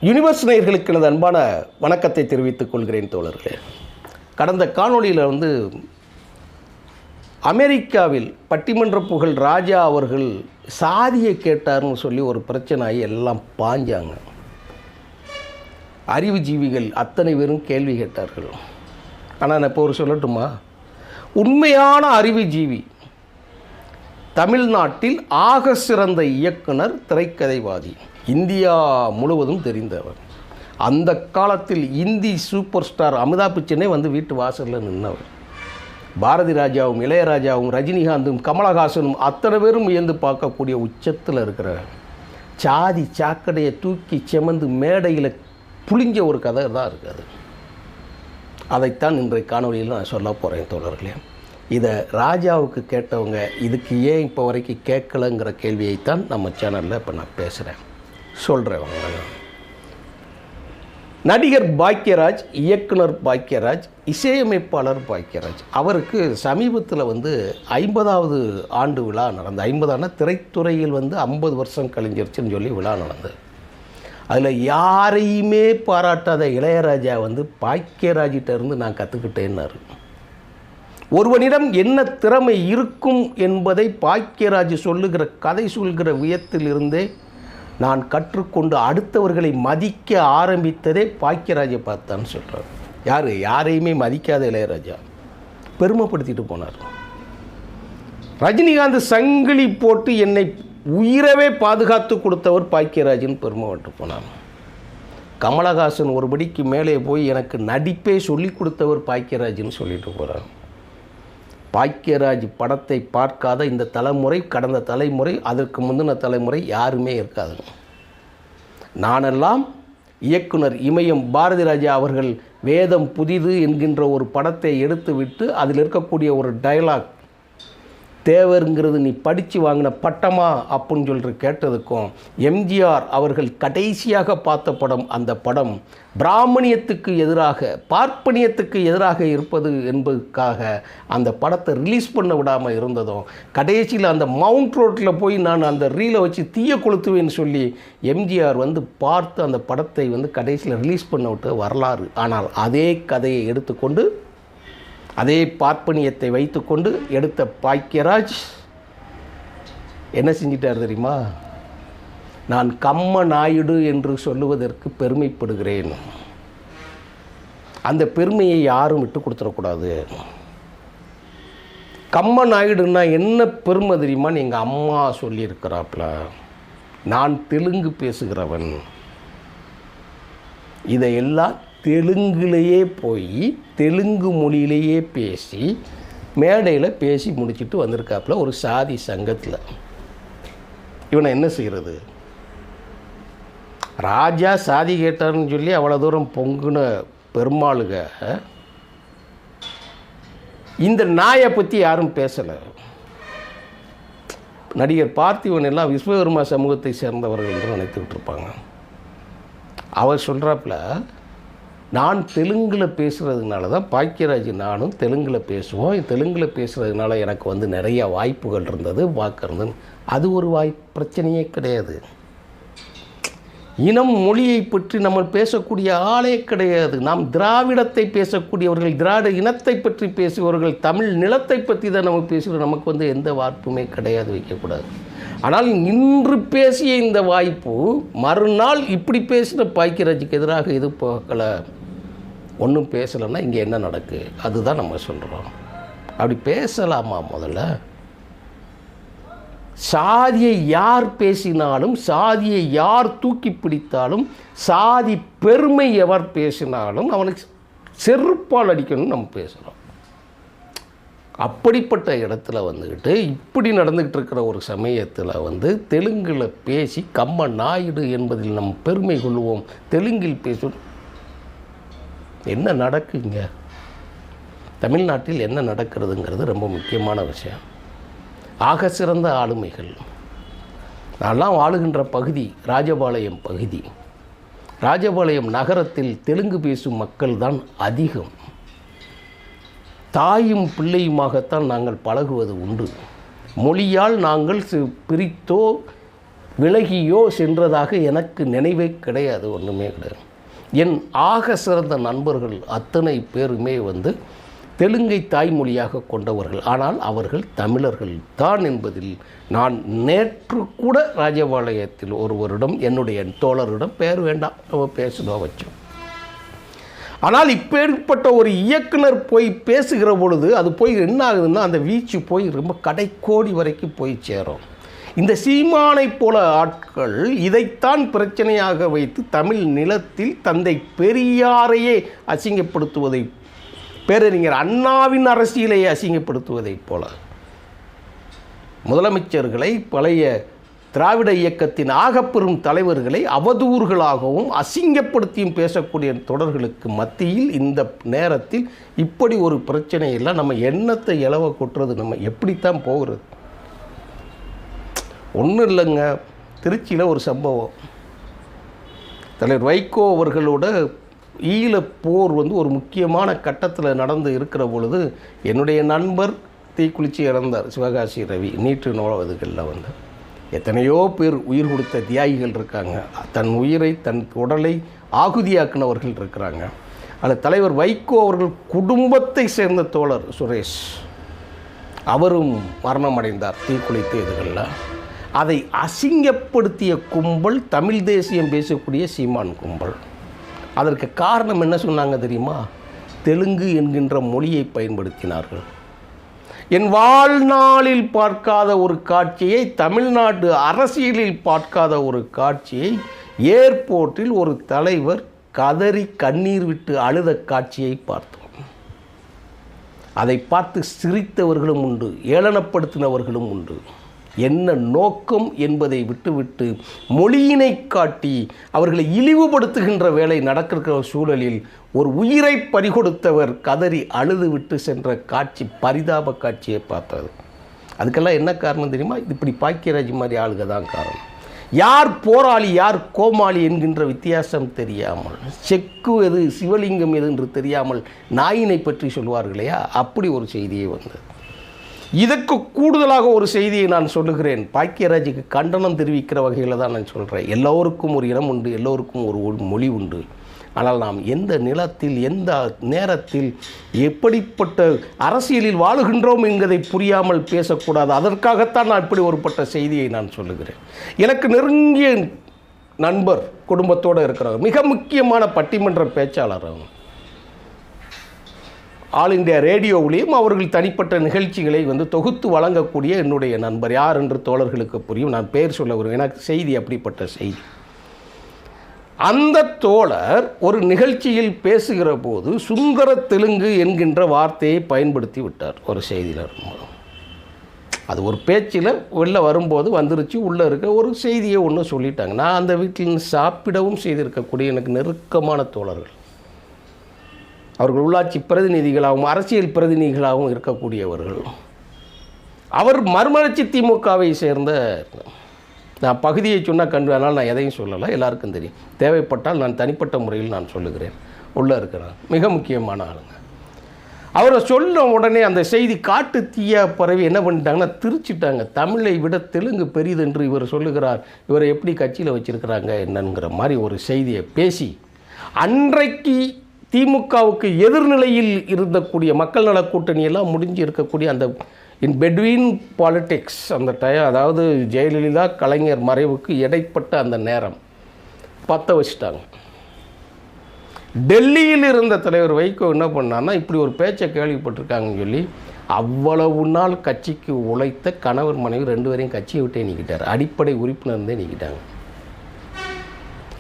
Universe நேயர்களுக்கு எனது அன்பான வணக்கத்தை தெரிவித்துக் கொள்கிறேன் தோழர்களே. கடந்த காணொளியில் அமெரிக்காவில் பட்டிமன்ற புகழ் ராஜா அவர்கள் சாதியை கேட்டார்னு சொல்லி ஒரு பிரச்சனையை எல்லாம் பாஞ்சாங்க. அறிவுஜீவிகள் அத்தனை பேரும் கேள்வி கேட்டார்கள். ஆனால் நான் இப்போ ஒரு சொல்லட்டுமா, உண்மையான அறிவுஜீவி தமிழ்நாட்டில் ஆக சிறந்த இயக்குனர், திரைக்கதைவாதி, இந்தியா முழுவதும் தெரிந்தவர். அந்த காலத்தில் இந்தி சூப்பர் ஸ்டார் அமிதாப் பச்சனே வீட்டு வாசலில் நின்றவர். பாரதி ராஜாவும் இளையராஜாவும் ரஜினிகாந்தும் கமலஹாசனும் அத்தனை பேரும் வியந்து பார்க்கக்கூடிய உச்சத்தில் இருக்கிற சாதி சாக்கடையை தூக்கி செமந்து மேடையில் புளிஞ்ச ஒரு கதை தான் இருக்குது. அதைத்தான் இன்றைய காணொலியில் நான் சொல்ல போகிறேன் தோழர்களே. இதை ராஜாவுக்கு கேட்டவங்க இதுக்கு ஏன் இப்போ வரைக்கும் கேட்கலைங்கிற கேள்வியைத்தான் நம்ம சேனலில் இப்போ நான் பேசுகிறேன், சொல்கிறேன். நடிகர் பாக்யராஜ், இயக்குனர் பாக்யராஜ், இசையமைப்பாளர் பாக்யராஜ் அவருக்கு சமீபத்தில் 50வது ஆண்டு விழா நடந்து, 50 திரைத்துறையில் 50 வருஷம் கழிஞ்சிருச்சுன்னு சொல்லி விழா நடந்தது. அதில் யாரையுமே பாராட்டாத இளையராஜா பாக்யராஜிட்ட இருந்து நான் கற்றுக்கிட்டேன்னாரு. ஒருவனிடம் என்ன திறமை இருக்கும் என்பதை பாக்யராஜ் சொல்லுகிற கதை சொல்கிற வியத்திலிருந்தே நான் கற்றுக்கொண்டு அடுத்தவர்களை மதிக்க ஆரம்பித்ததே பாக்யராஜை பார்த்தான்னு சொல்கிறார். யாரையுமே மதிக்காத இளையராஜா பெருமைப்படுத்திட்டு போனார். ரஜினிகாந்த் சங்கிலி போட்டு என்னை உயிரவே பாதுகாத்து கொடுத்தவர் பாக்யராஜின்னு பெருமைப்பட்டு போனார். கமலஹாசன் ஒருபடிக்கு மேலே போய் எனக்கு நடிப்பே சொல்லி கொடுத்தவர் பாக்யராஜின்னு சொல்லிட்டு போகிறார். பாக்யராஜ் படத்தை பார்க்காத இந்த தலைமுறை, கடந்த தலைமுறை, அதற்கு முந்தின தலைமுறை யாருமே இருக்காது. நானெல்லாம் இயக்குனர் இமயம் பாரதி ராஜா அவர்கள் வேதம் புதிது என்கின்ற ஒரு படத்தை எடுத்துவிட்டு அதில் இருக்கக்கூடிய ஒரு டயலாக், தேவருங்கிறது நீ படித்து வாங்கின பட்டமா அப்படின்னு சொல்லிட்டு கேட்டதுக்கும், எம்ஜிஆர் அவர்கள் கடைசியாக பார்த்த படம், அந்த படம் பிராமணியத்துக்கு எதிராக, பார்ப்பனியத்துக்கு எதிராக இருப்பது என்பதுக்காக அந்த படத்தை ரிலீஸ் பண்ண விடாமல் இருந்ததும், கடைசியில் அந்த மவுண்ட் ரோட்டில் போய் நான் அந்த ரீலை வச்சு தீய கொளுத்துவேன்னு சொல்லி எம்ஜிஆர் பார்த்து அந்த படத்தை கடைசியில் ரிலீஸ் பண்ண விட்டு வரலாறு. ஆனால் அதே கதையை எடுத்துக்கொண்டு, அதே பார்ப்பனியத்தை வைத்துக்கொண்டு எடுத்த பாக்யராஜ் என்ன செஞ்சிட்டார் தெரியுமா? நான் கம்ம நாயுடு என்று சொல்லுவதற்கு பெருமைப்படுகிறேன், அந்த பெருமையை யாரும் விட்டு கொடுத்துடக்கூடாது. கம்ம நாயுடுன்னா என்ன பெருமை தெரியுமான்னு எங்கள் அம்மா சொல்லியிருக்கிறாப்புல. நான் தெலுங்கு பேசுகிறவன், இதையெல்லாம் தெலுங்குலேயே போய் தெலுங்கு மொழியிலேயே பேசி மேடையில் பேசி முடிச்சுட்டு வந்திருக்காப்புல ஒரு சாதி சங்கத்தில். இவனை என்ன செய்கிறது? ராஜா சாதி கேட்டார்னு சொல்லி அவ்வளோ தூரம் பொங்குன பெருமாளுக இந்த நாயை பற்றி யாரும் பேசலை. நடிகர் பார்த்திபன் எல்லாம் விஸ்வகர்மா சமூகத்தை சேர்ந்தவர்கள் என்று நினைத்துக்கிட்டு இருப்பாங்க. அவர் சொல்கிறாப்புல, நான் தெலுங்கில் பேசுகிறதுனால தான் பாக்யராஜ் நானும் தெலுங்கில் பேசுவோம், தெலுங்கில் பேசுகிறதுனால எனக்கு நிறைய வாய்ப்புகள் இருந்தது, பார்க்கறது. அது ஒரு பிரச்சனையே கிடையாது. இனம் மொழியை பற்றி நம்ம பேசக்கூடிய ஆளே கிடையாது. நாம் திராவிடத்தை பேசக்கூடியவர்கள், திராவிட இனத்தை பற்றி பேசுபவர்கள், தமிழ் நிலத்தை பற்றி தான் நம்ம பேசுகிறோம். நமக்கு எந்த வாய்ப்புமே கிடையாது, வைக்கக்கூடாது. ஆனால் இன்று பேசிய இந்த வாய்ப்பு மறுநாள் இப்படி பேசின பாக்யராஜுக்கு எதிராக இது போகலை, ஒன்றும் பேசலைன்னா இங்கே என்ன நடக்கு? அதுதான் நம்ம சொல்கிறோம். அப்படி பேசலாமா? முதல்ல சாதியை யார் பேசினாலும், சாதியை யார் தூக்கி பிடித்தாலும், சாதி பெருமை எவர் பேசினாலும் அவனுக்கு செருப்பால் அடிக்கணும்னு நம்ம பேசுகிறோம். அப்படிப்பட்ட இடத்துல இப்படி நடந்துக்கிட்டு இருக்கிற ஒரு சமயத்தில் தெலுங்கில் பேசி கம்ம நாயுடு என்பதில் நம்ம பெருமை கொள்வோம், தெலுங்கில் பேசுவோம். என்ன நடக்குங்க தமிழ்நாட்டில்? என்ன நடக்கிறதுங்கிறது ரொம்ப முக்கியமான விஷயம். ஆக சிறந்த ஆளுமைகள். நான்லாம் வாழுகின்ற பகுதி ராஜபாளையம் பகுதி. ராஜபாளையம் நகரத்தில் தெலுங்கு பேசும் மக்கள் தான் அதிகம். தாயும் பிள்ளையுமாகத்தான் நாங்கள் பழகுவது உண்டு. மொழியால் நாங்கள் பிரித்தோ விலகியோ சென்றதாக எனக்கு நினைவே கிடையாது, ஒன்றுமே கிடையாது. என் ஆக சிறந்த நண்பர்கள் அத்தனை பேருமே தெலுங்கை தாய்மொழியாக கொண்டவர்கள். ஆனால் அவர்கள் தமிழர்கள் தான் என்பதில் நான் நேற்று கூட ராஜபாளையத்தில் ஒருவரிடம், என்னுடைய தோழரிடம், பேர் வேண்டாம் நம்ம பேசுகிறோம் வச்சோம். ஆனால் இப்பேற்பட்ட ஒரு இயக்குனர் போய் பேசுகிற பொழுது அது போய் என்ன ஆகுதுன்னா, அந்த வீச்சு போய் ரொம்ப கடைக்கோடி வரைக்கும் போய் சேரும். இந்த சீமானை போல ஆட்கள் இதைத்தான் பிரச்சனையாக வைத்து தமிழ் நிலத்தில் தந்தை பெரியாரையே அசிங்கப்படுத்துவதை, பேரறிஞர் அண்ணாவின் அரசியலை அசிங்கப்படுத்துவதைப் போல முதலமைச்சர்களை, பழைய திராவிட இயக்கத்தின் ஆகப்பெரும் தலைவர்களை அவதூறுகளாகவும் அசிங்கப்படுத்தியும் பேசக்கூடிய தொடர்களுக்கு மத்தியில் இந்த நேரத்தில் இப்படி ஒரு பிரச்சனையெல்லாம் நம்ம எண்ணத்தை இலவ கொட்டுறது, நம்ம எப்படித்தான் போகிறது? ஒன்றும் இல்லைங்க, திருச்சியில் ஒரு சம்பவம். தலைவர் வைகோ அவர்களோட ஈழப்போர் ஒரு முக்கியமான கட்டத்தில் நடந்து இருக்கிற பொழுது என்னுடைய நண்பர் தீக்குளிச்சு இறந்தார், சிவகாசி ரவி. நீட்டு நோவதுகளில் எத்தனையோ பேர் உயிர் கொடுத்த தியாகிகள் இருக்காங்க, தன் உயிரை தன் உடலை ஆகுதியாக்கினவர்கள் இருக்கிறாங்க. அதில் தலைவர் வைகோ அவர்கள் குடும்பத்தை சேர்ந்த தோழர் சுரேஷ் அவரும் மரணம் அடைந்தார் தீக்குளித்த இதுகளில். அதை அசிங்கப்படுத்திய கும்பல் தமிழ் தேசியம் பேசக்கூடிய சீமான் கும்பல். அதற்கு காரணம் என்ன சொன்னாங்க தெரியுமா? தெலுங்கு என்கின்ற மொழியை பயன்படுத்தினார்கள். என் வாழ்நாளில் பார்க்காத ஒரு காட்சியை, தமிழ்நாட்டு அரசியலில் பார்க்காத ஒரு காட்சியை, ஏர்போர்ட்டில் ஒரு தலைவர் கதறி கண்ணீர் விட்டு அழுத காட்சியை பார்த்தோம். அதை பார்த்து சிரித்தவர்களும் உண்டு, ஏளனப்படுத்தினவர்களும் உண்டு. என்ன நோக்கம் என்பதை விட்டுவிட்டு மொழியினை காட்டி அவர்களை இழிவுபடுத்துகின்ற வேலை நடக்கிற சூழலில் ஒரு உயிரை பறிகொடுத்தவர் கதறி அழுது விட்டு சென்ற காட்சி, பரிதாப காட்சியை பார்த்தது. அதுக்கெல்லாம் என்ன காரணம் தெரியுமா? இப்படி பாக்கியராஜ் மாதிரி ஆளுக தான் காரணம். யார் போராளி யார் கோமாளி என்கின்ற வித்தியாசம் தெரியாமல், செக்கு எது சிவலிங்கம் எது என்று தெரியாமல் நாயினை பற்றி சொல்வார்களையா, அப்படி ஒரு செய்தியே வந்தது. இதற்கு கூடுதலாக ஒரு செய்தியை நான் சொல்லுகிறேன். பாக்கியராஜுக்கு கண்டனம் தெரிவிக்கிற வகையில் தான் நான் சொல்கிறேன். எல்லோருக்கும் ஒரு இனம் உண்டு, எல்லோருக்கும் ஒரு மொழி உண்டு. ஆனால் நாம் எந்த நிலத்தில், எந்த நேரத்தில், எப்படிப்பட்ட அரசியலில் வாழுகின்றோம் என்பதை புரியாமல் பேசக்கூடாது. அதற்காகத்தான் நான் இப்படி ஒருபட்ட செய்தியை நான் சொல்லுகிறேன். எனக்கு நெருங்கிய நண்பர் குடும்பத்தோடு இருக்கிறார், மிக முக்கியமான பட்டிமன்ற பேச்சாளர். அவங்க ஆல் இண்டியா ரேடியோவிலையும் அவர்கள் தனிப்பட்ட நிகழ்ச்சிகளை தொகுத்து வழங்கக்கூடிய என்னுடைய நண்பர். யார் என்று தோழர்களுக்கு புரியும், நான் பெயர் சொல்ல வருவேன். எனக்கு செய்தி அப்படிப்பட்ட செய்தி. அந்த தோழர் ஒரு நிகழ்ச்சியில் பேசுகிற போது சுந்தர தெலுங்கு என்கின்ற வார்த்தையை பயன்படுத்தி விட்டார் ஒரு செய்தியில். அது ஒரு பேச்சில் வெளில வரும்போது வந்துருச்சு. உள்ளே இருக்க ஒரு செய்தியை ஒன்று சொல்லிட்டாங்க. நான் அந்த வீட்டில் சாப்பிடவும் செய்திருக்கக்கூடிய எனக்கு நெருக்கமான தோழர்கள், அவர்கள் உள்ளாட்சி பிரதிநிதிகளாகவும் அரசியல் பிரதிநிதிகளாகவும் இருக்கக்கூடியவர்கள். அவர் மறுமலர்ச்சி திமுகவை சேர்ந்த, நான் பகுதியை சொன்னால் அதனால் நான் எதையும் சொல்லலை, எல்லாருக்கும் தெரியும். தேவைப்பட்டால் நான் தனிப்பட்ட முறையில் நான் சொல்லுகிறேன். உள்ளே இருக்கிறார், மிக முக்கியமான ஆளுங்க. அவரை சொல்ல உடனே அந்த செய்தி காட்டு தீயா பரவி என்ன பண்ணிட்டாங்கன்னா திரிச்சிட்டாங்க. தமிழை விட தெலுங்கு பெரிது என்று இவர் சொல்லுகிறார், இவரை எப்படி கட்சியில் வச்சுருக்கிறாங்க என்னங்கிற மாதிரி ஒரு செய்தியை பேசி, அன்றைக்கு திமுகவுக்கு எதிர்நிலையில் இருந்தக்கூடிய மக்கள் நல கூட்டணியெல்லாம் முடிஞ்சு இருக்கக்கூடிய அந்த இன் பெட்வீன் பாலிட்டிக்ஸ் அந்த அதாவது ஜெயலலிதா கலைஞர் மறைவுக்கு இடைப்பட்ட அந்த நேரம் பற்ற வச்சுட்டாங்க. டெல்லியில் இருந்த தலைவர் வைகோ என்ன பண்ணான்னா, இப்படி ஒரு பேச்சை கேள்விப்பட்டிருக்காங்கன்னு சொல்லி அவ்வளவு நாள் கட்சிக்கு உழைத்த கணவர் மனைவி 2 பேரையும் கட்சியை விட்டே நீக்கிட்டார். அடிப்படை உறுப்பினர்ந்தே நீக்கிட்டாங்க.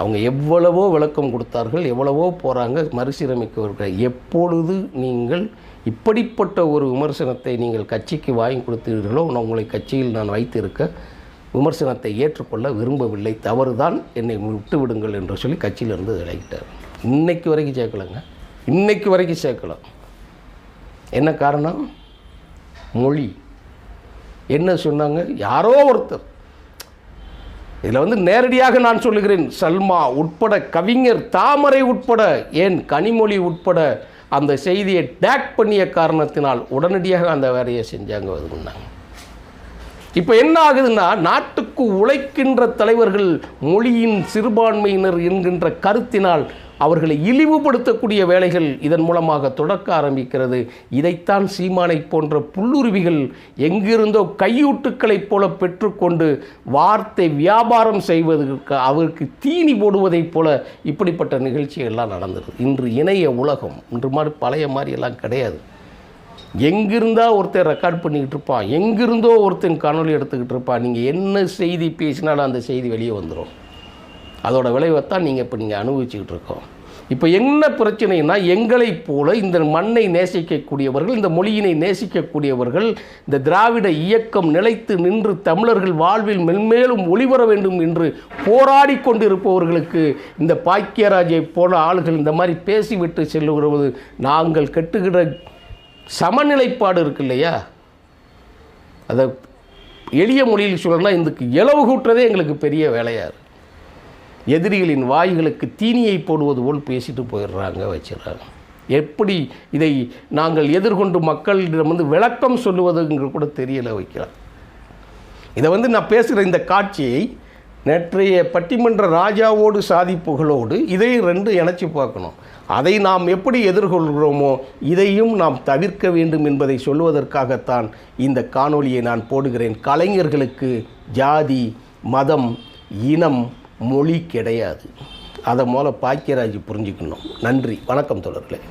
அவங்க எவ்வளவோ விளக்கம் கொடுத்தார்கள், எவ்வளவோ போகிறாங்க மறுசீரமைக்க. எப்பொழுது நீங்கள் இப்படிப்பட்ட ஒரு விமர்சனத்தை நீங்கள் கட்சிக்கு வாங்கி கொடுத்தீர்களோ, உங்களை கட்சியில் நான் வைத்திருக்க விமர்சனத்தை ஏற்றுக்கொள்ள விரும்பவில்லை, தவறுதான், என்னை விட்டு விடுங்கள் என்று சொல்லி கட்சியிலிருந்து விலகிட்டார். இன்னைக்கு வரைக்கும் சேர்க்கலைங்க, இன்னைக்கு வரைக்கும் சேர்க்கலாம். என்ன காரணம்? மொழி. என்ன சொன்னாங்க? யாரோ ஒருத்தர் இதில் நேரடியாக நான் சொல்லுகிறேன், சல்மா உட்பட, கவிஞர் தாமரை உட்பட, ஏன் கனிமொழி உட்பட அந்த செய்தியை டேக் பண்ணிய காரணத்தினால் உடனடியாக அந்த வேலையை செஞ்சாங்க. பண்ணாங்க. இப்போ என்ன ஆகுதுன்னா, நாட்டுக்கு உழைக்கின்ற தலைவர்கள் மொழியின் சிறுபான்மையினர் என்கின்ற கருத்தினால் அவர்களை இழிவுபடுத்தக்கூடிய வேலைகள் இதன் மூலமாக தொடக்க ஆரம்பிக்கிறது. இதைத்தான் சீமானை போன்ற புல்லுருவிகள் எங்கிருந்தோ கையூட்டுக்களைப் போல பெற்றுக்கொண்டு வார்த்தை வியாபாரம் செய்வதற்கு அவருக்கு தீனி போடுவதைப் போல இப்படிப்பட்ட நிகழ்ச்சிகள் எல்லாம் நடந்தது. இன்று இணைய உலகம் இன்று மாதிரி பழைய மாதிரி எல்லாம் கிடையாது. எங்கிருந்தா ஒருத்தர் ரெக்கார்ட் பண்ணிக்கிட்டு இருப்பான், எங்கிருந்தோ ஒருத்தன் காணொலி எடுத்துக்கிட்டு இருப்பான். நீங்கள் என்ன செய்தி பேசினாலும் அந்த செய்தி வெளியே வந்துடும். அதோட விளைவைத்தான் நீங்கள் அனுபவிச்சுக்கிட்டு இருக்கோம். இப்போ என்ன பிரச்சனைனா, எங்களைப் போல இந்த மண்ணை நேசிக்கக்கூடியவர்கள், இந்த மொழியினை நேசிக்கக்கூடியவர்கள், இந்த திராவிட இயக்கம் நிலைத்து நின்று தமிழர்கள் வாழ்வில் மென்மேலும் ஒளிவர வேண்டும் என்று போராடி கொண்டிருப்பவர்களுக்கு இந்த பாக்கியராஜை போல ஆளுகள் இந்த மாதிரி பேசிவிட்டு செல்லுகிறது. நாங்கள் கெட்டுகிற சமநிலைப்பாடு இருக்கு இல்லையா, அதை எளிய மொழியில் சொல்லணும்னா, இதுக்கு இலவு கூட்டுறதே எங்களுக்கு பெரிய வேலையாக இருக்குது. எதிரிகளின் வாய்களுக்கு தீனியை போடுவது போல் பேசிட்டு போயிடுறாங்க, வச்சிடறாங்க. எப்படி இதை நாங்கள் எதிர்கொண்டு மக்களிடம் விளக்கம் சொல்லுவதுங்கிற கூட தெரியலை வைக்கிறார். இதை நான் பேசுகிற இந்த காட்சியை நேற்றைய பட்டிமன்ற ராஜாவோடு சாதி புகழோடு இதை ரெண்டு இணைச்சி பார்க்கணும். அதை நாம் எப்படி எதிர்கொள்கிறோமோ இதையும் நாம் தவிர்க்க வேண்டும் என்பதை சொல்வதற்காகத்தான் இந்த காணொளியை நான் போடுகிறேன். கலைஞர்களுக்கு ஜாதி, மதம், இனம், மொழி கிடையாது. அதை போல பாக்கியராஜ் புரிஞ்சுக்கணும். நன்றி, வணக்கம் தோழர்களே.